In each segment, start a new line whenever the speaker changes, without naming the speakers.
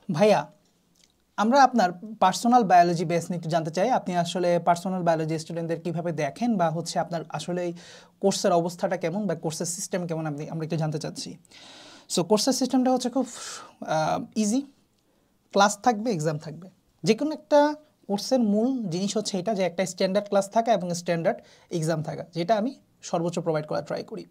ভাইয়া আমরা আপনার পার্সোনাল বায়োলজি বেস নিয়ে একটু জানতে চাই। আপনি আসলে পার্সোনাল বায়োলজি স্টুডেন্টদের কিভাবে দেখেন, বা হচ্ছে আপনার আসলে এই কোর্সের অবস্থাটা কেমন বা কোর্সের সিস্টেম কেমন আমরা একটু জানতে চাচ্ছি। সো কোর্সের সিস্টেমটা হচ্ছে খুব ইজি। ক্লাস থাকবে, এক্সাম থাকবে। যে কোনো একটা কোর্সের মূল জিনিস হচ্ছে এটা, যে একটা স্ট্যান্ডার্ড ক্লাস থাকা এবং স্ট্যান্ডার্ড এক্সাম থাকা, যেটা আমি সর্বোচ্চ প্রোভাইড করার ট্রাই করি।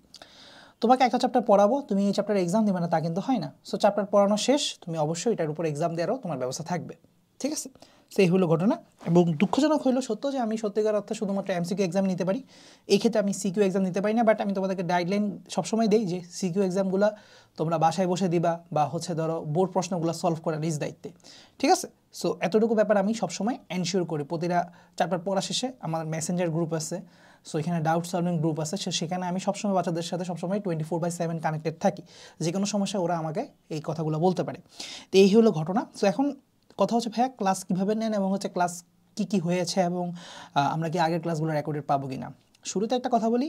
তোমাকে একটা চ্যাপ্টার পড়াবো, তুমি এই চ্যাপ্টার এক্সাম দেবে না তা কিন্তু হয় না। সো চ্যাপ্টার পড়ানো শেষ, তুমি অবশ্যই এটার উপর এক্সাম দেওয়ারও তোমার ব্যবস্থা থাকবে। ঠিক আছে, সেই হলো ঘটনা। এবং দুঃখজনক হইলো সত্য যে আমি সত্যিকার অর্থে শুধুমাত্র এমসিকিউ এক্সাম নিতে পারি। এই ক্ষেত্রে আমি সিকিউ এক্সাম নিতে পারি না, বাট আমি তোমাদেরকে গাইডলাইন সবসময় দিই যে সিকিউ এক্সামগুলো তোমরা বাসায় বসে দিবা, বা হচ্ছে ধরো বোর্ড প্রশ্নগুলো সলভ করার নিজ দায়িত্বে। ঠিক আছে, সো এতটুকু ব্যাপার আমি সবসময় এনশিওর করি। প্রতিটা চ্যাপ্টার পড়া শেষে আমার মেসেঞ্জার গ্রুপ আছে, সো এখানে ডাউট সলভিং গ্রুপ আছে, সেখানে আমি সবসময় বাচ্চাদের সাথে সবসময় 24/7 কানেক্টেড থাকি। যে কোনো সমস্যা ওরা আমাকে এই কথাগুলো বলতে পারে। তো এই হলো ঘটনা। সো এখন কথা হচ্ছে ভাইয়া ক্লাস কীভাবে নেন, এবং হচ্ছে ক্লাস কী কী হয়েছে, এবং আমরা কি আগের ক্লাসগুলো রেকর্ডেড পাবো কি না। শুরুতে একটা কথা বলি,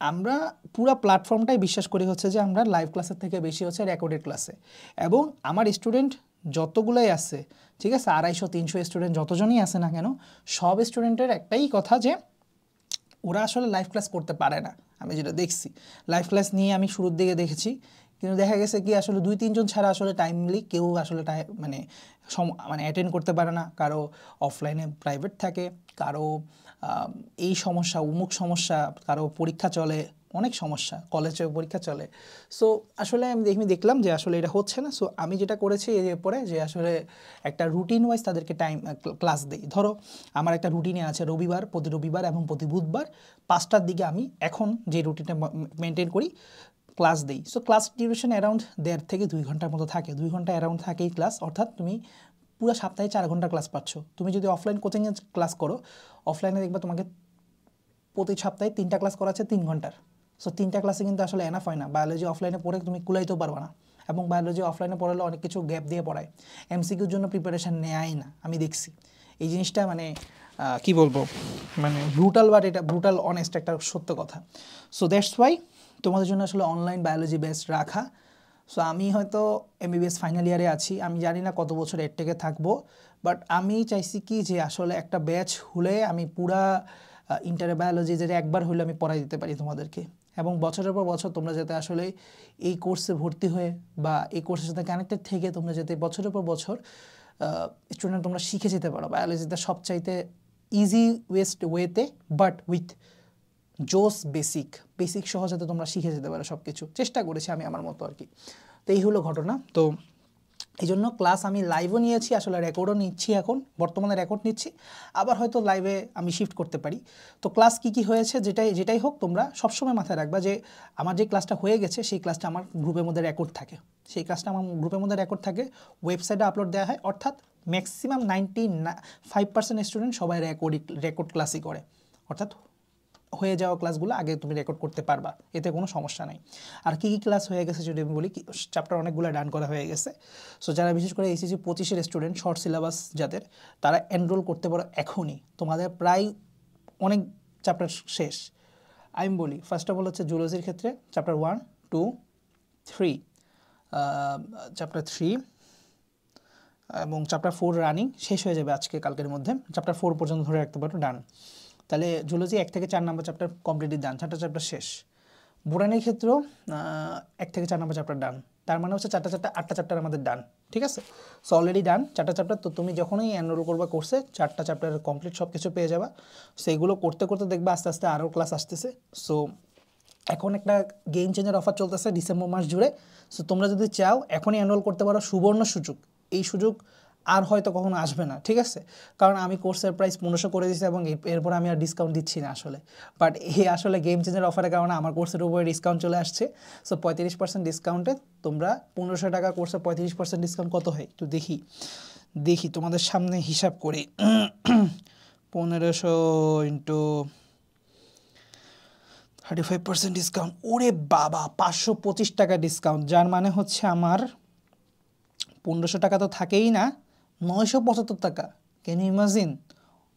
আমরা পুরো প্ল্যাটফর্মটাই বিশ্বাস করি হচ্ছে যে আমরা লাইভ ক্লাসের থেকে বেশি হচ্ছে রেকর্ডেড ক্লাসে। এবং আমার স্টুডেন্ট যতগুলোই আছে, ঠিক আছে, 250-300 স্টুডেন্ট যতজনই আছে না কেন, সব স্টুডেন্টের একটাই কথা যে ওরা আসলে লাইভ ক্লাস করতে পারে না। আমি যেটা দেখছি, লাইভ ক্লাস নিয়ে আমি শুরুর দিকে দেখেছি, কিন্তু দেখা গেছে কি আসলে 2-3 জন ছাড়া আসলে টাইমলি কেউ আসলে মানে অ্যাটেন্ড করতে পারে না। কারো অফলাইনে প্রাইভেট থাকে, কারো এই সমস্যা উমুক সমস্যা, কারো পরীক্ষা চলে, অনেক সমস্যা, কলেজে পরীক্ষা চলে। সো আসলে আমি দেখলাম যে আসলে এটা হচ্ছে না। সো আমি যেটা করেছি এরপরে যে আসলে একটা রুটিন ওয়াইজ তাদেরকে ক্লাস দিই। ধরো আমার একটা রুটিনে আছে প্রতি রবিবার এবং প্রতি বুধবার 5টার দিকে আমি এখন যে রুটিনটা মেনটেন করি ক্লাস দিই। সো ক্লাস ডিউরেশন অ্যারাউন্ড 1.5 থেকে 2 ঘন্টার মতো থাকে। 2 ঘন্টা অ্যারাউন্ড থাকে এই ক্লাস, অর্থাৎ তুমি পুরো সপ্তাহে 4 ঘন্টা ক্লাস পাচ্ছ। তুমি যদি অফলাইন কোচিংয়ে ক্লাস করো, অফলাইনে দেখবে তোমাকে প্রতি সপ্তাহে 3টা ক্লাস করাচ্ছে 3 ঘন্টার। সো 3টা ক্লাসে কিন্তু আসলে এনাফ হয় না। বায়োলজি অফলাইনে পড়ে তুমি কুলাইতেও পারবে না, এবং বায়োলজি অফলাইনে পড়ালে অনেক কিছু গ্যাপ দিয়ে পড়ায়, এমসিকিউর জন্য প্রিপারেশান নেয় না। আমি দেখছি এই জিনিসটা, মানে কি বলবো, মানে ব্রুটাল, বাট এটা ব্রুটাল অনেস্ট একটা সত্য কথা। সো দ্যাটস ওয়াই তোমাদের জন্য আসলে অনলাইন বায়োলজি বেস্ট রাখা। সো আমি হয়তো এমবিবিএস ফাইনাল ইয়ারে আছি, আমি জানি না কত বছর এর থেকে থাকবো, বাট আমি চাইছি কি যে আসলে একটা ব্যাচ হলে আমি পুরা ইন্টারে বায়োলজি যেটা একবার হলে আমি পড়াই দিতে পারি তোমাদেরকে, এবং বছরের পর বছর তোমরা যাতে আসলে এই কোর্সে ভর্তি হয়ে বা এই কোর্সের সাথে কানেক্টেড থেকে তোমরা যাতে বছরের পর বছর স্টুডেন্ট তোমরা শিখে যেতে পারো বায়োলজিতে সবচাইতে ইজি ওয়েতে, বাট উইথ জোস বেসিক সহ যাতে তোমরা শিখে যেতে পারো। সব কিছু চেষ্টা করেছি আমি আমার মতো আর কি। তো এই হলো ঘটনা। তো এই জন্য ক্লাস আমি লাইভও নিয়েছি, আসলে রেকর্ডও নিচ্ছি, এখন বর্তমানে রেকর্ড নিচ্ছি, আবার হয়তো লাইভে আমি শিফট করতে পারি। তো ক্লাস কী হয়েছে যেটাই হোক, তোমরা সবসময় মাথায় রাখবা যে আমার যে ক্লাসটা হয়ে গেছে সেই ক্লাসটা আমার গ্রুপের মধ্যে রেকর্ড থাকে। সেই ক্লাসটা আমার গ্রুপের মধ্যে রেকর্ড থাকে, ওয়েবসাইটে আপলোড দেওয়া হয়, অর্থাৎ ম্যাক্সিমাম 95% স্টুডেন্ট সবাই রেকর্ড ক্লাসই করে, অর্থাৎ হয়ে যাওয়া ক্লাসগুলো আগে তুমি রেকর্ড করতে পারবা, এতে কোনো সমস্যা নেই। আর কী ক্লাস হয়ে গেছে যদি আমি বলি, চ্যাপ্টার অনেকগুলো ডান করা হয়ে গেছে। সো যারা বিশেষ করে এইচএসসি 25-এর স্টুডেন্ট, শর্ট সিলেবাস যাদের, তারা এনরোল করতে পারো এখনই। তোমাদের প্রায় অনেক চ্যাপ্টার শেষ। আমি বলি ফার্স্ট অফ অল হচ্ছে জুলজির ক্ষেত্রে চ্যাপ্টার 1, 2, 3, চ্যাপ্টার 3 এবং চ্যাপ্টার 4 রানিং, শেষ হয়ে যাবে আজকে কালকের মধ্যে। চ্যাপ্টার 4 পর্যন্ত ধরে রাখতে পারো, ডান। তাহলে জুলজি 1 থেকে 4 নম্বর চ্যাপ্টার কমপ্লিটলি ডান, 4টা চ্যাপ্টার শেষ। বোটানির ক্ষেত্রেও 1 থেকে 4 নম্বর চ্যাপ্টার ডান, তার মানে হচ্ছে 8টা চ্যাপ্টার আমাদের ডান। ঠিক আছে, সো অলরেডি ডান 4টা চ্যাপ্টার। তো তুমি যখনই এনরোল করবা কোর্সে 4টা চ্যাপ্টার কমপ্লিট সব কিছু পেয়ে যাবা। সেইগুলো করতে করতে দেখবা আস্তে আস্তে আরও ক্লাস আসতেছে। সো এখন একটা গেম চেঞ্জার অফার চলতেছে ডিসেম্বর মাস জুড়ে। সো তোমরা যদি চাও এখনই এনরোল করতে পারো, সুবর্ণ সুযোগ। এই সুযোগ আর হয়তো কখনো আসবে না, ঠিক আছে, কারণ আমি কোর্সের প্রাইস 1500 করে দিয়েছি, এবং এরপর আমি আর ডিসকাউন্ট দিচ্ছি না আসলে। বাট এই আসলে গেম চেঞ্জার অফারের কারণে আমার কোর্সের উপরে ডিসকাউন্ট চলে আসছে। সো 35% ডিসকাউন্টে তোমরা 1500 টাকা কোর্সে 35% ডিসকাউন্ট কত হয় একটু দেখি তোমাদের সামনে হিসাব করি। 1500 ইন্টু 35% ডিসকাউন্ট, ওরে বাবা 525 টাকা ডিসকাউন্ট, যার মানে হচ্ছে আমার 1500 টাকা তো থাকেই না, 975 টাকা। Can you imagine?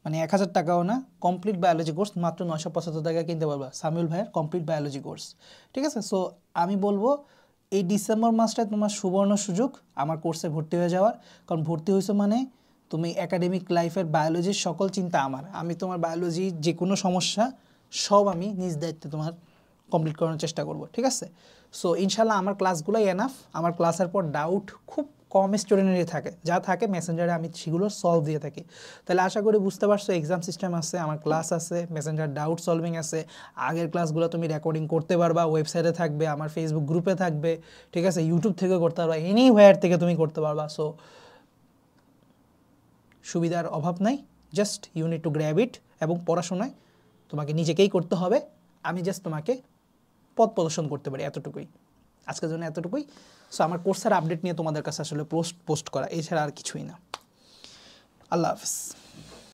মানে 1000 টাকাও না, কমপ্লিট বায়োলজি কোর্স মাত্র 975 টাকা কিনতে পারবা সামিউল ভাইয়ের কমপ্লিট বায়োলজি কোর্স। ঠিক আছে, সো আমি বলবো এই ডিসেম্বর মাসটায় তোমার সুবর্ণ সুযোগ আমার কোর্সে ভর্তি হয়ে যাওয়ার, কারণ ভর্তি হয়েছো মানে তুমি একাডেমিক লাইফের বায়োলজির সকল চিন্তা আমার, আমি তোমার বায়োলজি যে কোনো সমস্যা সব আমি নিজ দায়িত্বে তোমার কমপ্লিট করানোর চেষ্টা করব, ঠিক আছে? সো ইনশাল্লাহ আমার ক্লাসগুলোই এনাফ। আমার ক্লাসের পর ডাউট খুব কম স্টুডেন্টেরই থাকে, যা থাকে মেসেঞ্জারে আমি সেগুলো সলভ দিয়ে থাকি। তাহলে আশা করি বুঝতে পারছো এক্সাম সিস্টেম আছে, আমার ক্লাস আছে, মেসেঞ্জার ডাউট সলভিং আছে, আগের ক্লাসগুলো তুমি রেকর্ডিং করতে পারবা, ওয়েবসাইটে থাকবে, আমার ফেসবুক গ্রুপে থাকবে, ঠিক আছে? ইউটিউব থেকে করতে পারবা, এনিওয়্যার থেকে তুমি করতে পারবা। সো সুবিধার অভাব নাই, just you need to grab it. এবং পড়াশোনায় তোমাকে নিজেকেই করতে হবে, আমি জাস্ট তোমাকে পথ প্রদর্শন করতে পারি, এতটুকুই। আজকের জন্য এতটুকুই। সো আমার কোর্সের আপডেট নিয়ে তোমাদের কাছে আসলে পোস্ট করা, এছাড়া আর কিছুই না। আল্লাহ হাফিজ।